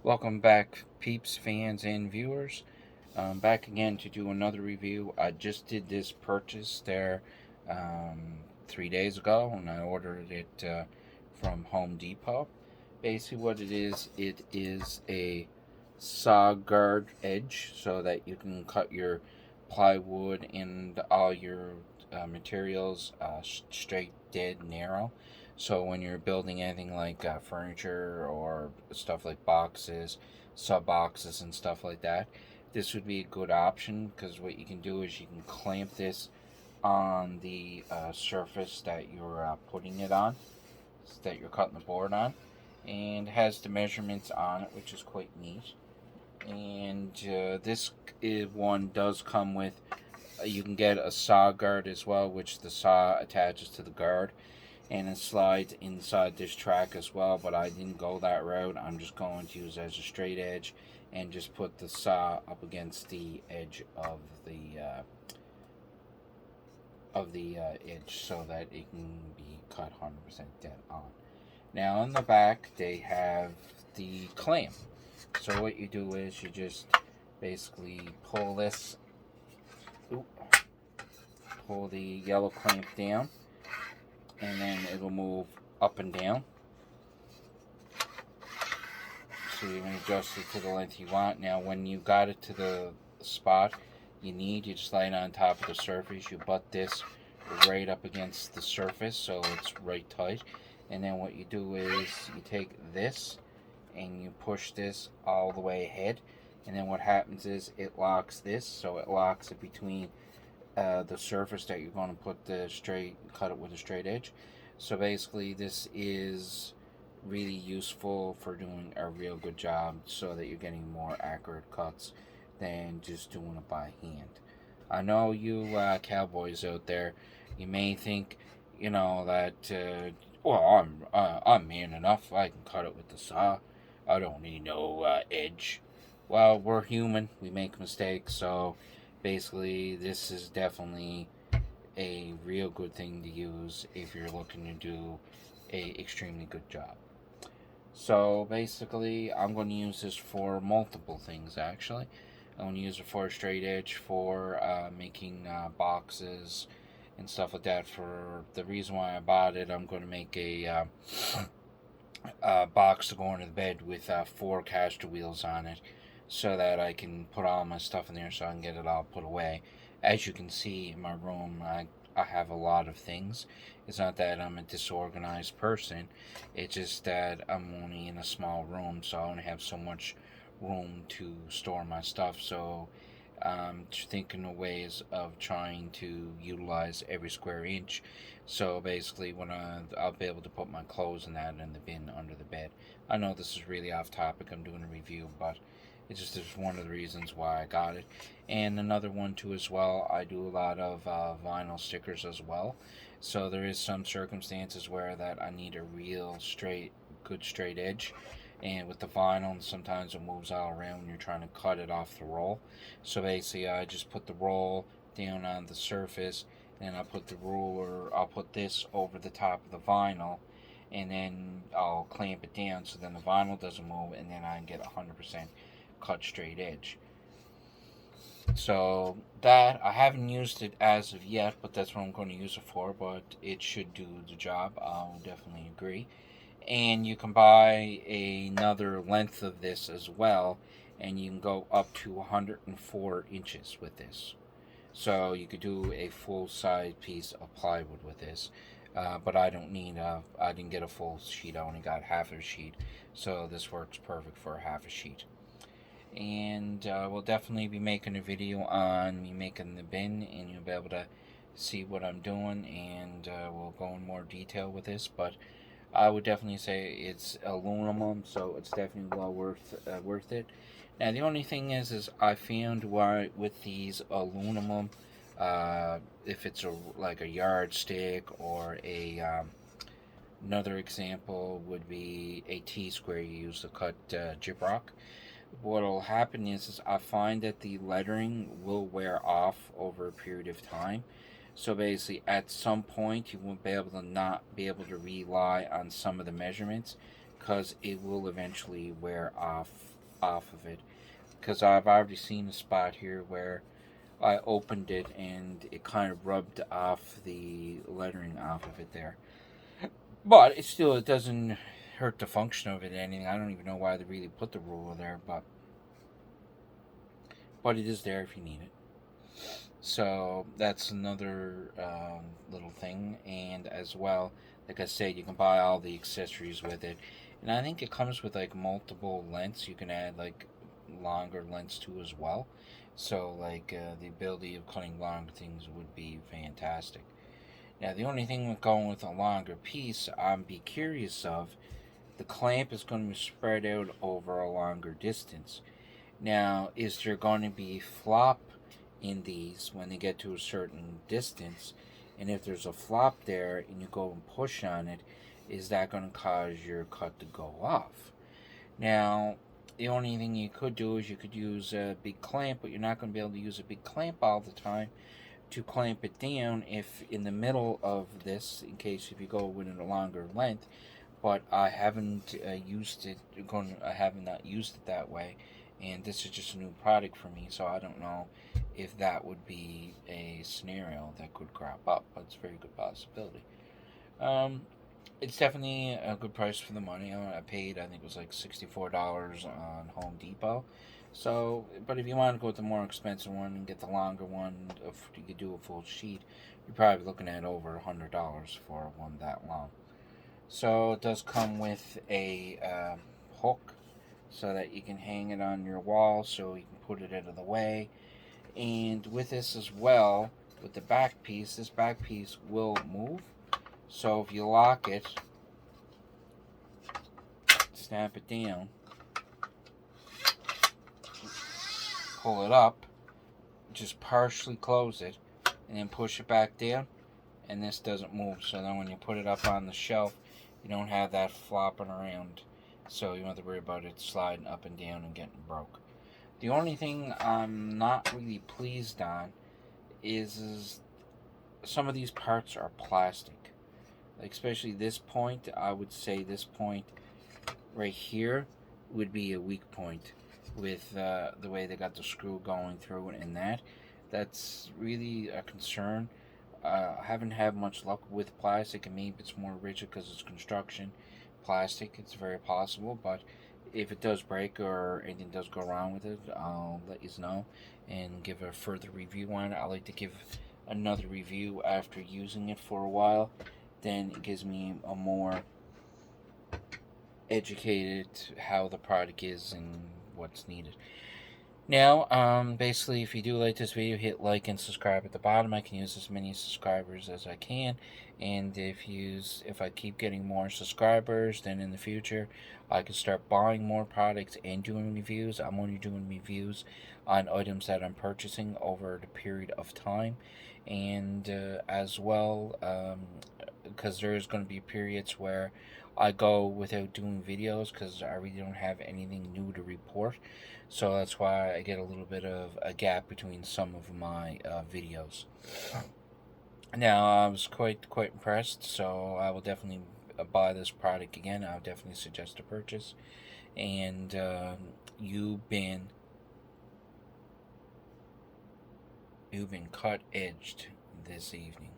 Welcome back, peeps, fans, and viewers. Back again to do another review. I just did this purchase there 3 days ago, and I ordered it from Home Depot. Basically, what it is a saw guard edge so that you can cut your plywood and all your materials straight, dead, narrow. So when you're building anything like furniture or stuff like boxes, sub boxes, and stuff like that, this would be a good option because what you can do is you can clamp this on the surface that you're putting it on, that you're cutting the board on, and has the measurements on it, which is quite neat. And this one does come with, you can get a saw guard as well, which the saw attaches to the guard and it slides inside this track as well, but I didn't go that route. I'm just going to use it as a straight edge and just put the saw up against the edge of the edge so that it can be cut 100% dead on. Now on the back they have the clamp. So what you do is you just basically pull this, pull the yellow clamp down, and then it'll move up and down. So you can adjust it to the length you want. Now when you got it to the spot you just lay it on top of the surface. You butt this right up against the surface so it's right tight. And then what you do is you take this and you push this all the way ahead. And then what happens is it locks this, so it locks it between the surface that you're going to cut it with a straight edge. So basically this is really useful for doing a real good job so that you're getting more accurate cuts than just doing it by hand. I know you cowboys out there, you may think, that well, I'm man enough. I can cut it with the saw. I don't need no edge. Well, we're human. We make mistakes. So basically, this is definitely a real good thing to use if you're looking to do a extremely good job. So basically, I'm going to use this for multiple things actually. I'm going to use it for a straight edge, for making boxes and stuff like that. For the reason why I bought it, I'm going to make a box to go under the bed with 4 caster wheels on it so that I can put all my stuff in there so I can get it all put away. As you can see in my room, I have a lot of things. It's not that I'm a disorganized person, it's just that I'm only in a small room, so I only have so much room to store my stuff. So I'm thinking of ways of trying to utilize every square inch. So basically, when I'll be able to put my clothes and that in the bin under the bed. I know this is really off topic. I'm doing a review, but it's just one of the reasons why I got it. And another one too as well. I do a lot of vinyl stickers as well. So there is some circumstances where that I need a real good straight edge. And with the vinyl, sometimes it moves all around when you're trying to cut it off the roll. So basically, I just put the roll down on the surface, and I'll put this over the top of the vinyl, and then I'll clamp it down so then the vinyl doesn't move, and then I can get 100% cut straight edge. So that, I haven't used it as of yet, but that's what I'm going to use it for, but it should do the job. I'll definitely agree. And you can buy another length of this as well, and you can go up to 104 inches with this. So you could do a full size piece of plywood with this. But I didn't get a full sheet, I only got half a sheet. So this works perfect for half a sheet. And we'll definitely be making a video on me making the bin, and you'll be able to see what I'm doing, and we'll go in more detail with this. But I would definitely say it's aluminum, so it's definitely well worth it. Now the only thing is I found why with these aluminum, if it's like a yardstick or another example would be a T-square you use to cut gyprock. What'll happen is I find that the lettering will wear off over a period of time. So basically, at some point, you won't be able to not be able to rely on some of the measurements because it will eventually wear off of it. Because I've already seen a spot here where I opened it and it kind of rubbed off the lettering off of it there. But it doesn't hurt the function of it or anything. I don't even know why they really put the ruler there, but it is there if you need it. So that's another little thing. And as well, like I said, you can buy all the accessories with it. And I think it comes with like multiple lengths. You can add like longer lengths too as well. So like the ability of cutting longer things would be fantastic. Now the only thing with going with a longer piece, I'm be curious of, the clamp is going to be spread out over a longer distance. Now, is there going to be flop in these when they get to a certain distance? And if there's a flop there and you go and push on it, is that going to cause your cut to go off? Now, the only thing you could do is you could use a big clamp, but you're not going to be able to use a big clamp all the time to clamp it down if in the middle of this, in case if you go with a longer length. But I haven't used it. I have not used it that way, and this is just a new product for me, so I don't know if that would be a scenario that could crop up. But it's a very good possibility. It's definitely a good price for the money. I paid, I think it was like $64 on Home Depot. So, but if you want to go with the more expensive one and get the longer one, if you could do a full sheet, you're probably looking at over $100 for one that long. So it does come with a hook so that you can hang it on your wall so you can put it out of the way. And with this as well, with the back piece, this back piece will move. So if you lock it, snap it down, pull it up, just partially close it, and then push it back down, and this doesn't move. So then when you put it up on the shelf, you don't have that flopping around, so you don't have to worry about it sliding up and down and getting broke. The only thing I'm not really pleased on is some of these parts are plastic. Like especially this point, I would say this point right here would be a weak point with the way they got the screw going through it and that. That's really a concern. I haven't had much luck with plastic, and maybe it's more rigid because it's construction. Plastic, it's very possible, but if it does break or anything does go wrong with it, I'll let you know and give a further review on it. I like to give another review after using it for a while. Then it gives me a more educated how the product is and what's needed. Now, basically, if you do like this video, hit like and subscribe at the bottom. I can use as many subscribers as I can, and if I keep getting more subscribers, then in the future, I can start buying more products and doing reviews. I'm only doing reviews on items that I'm purchasing over the period of time, and as well, because there's going to be periods where I go without doing videos because I really don't have anything new to report. So that's why I get a little bit of a gap between some of my videos. Now, I was quite impressed, so I will definitely buy this product again. I would definitely suggest a purchase. And you've been cut edged this evening.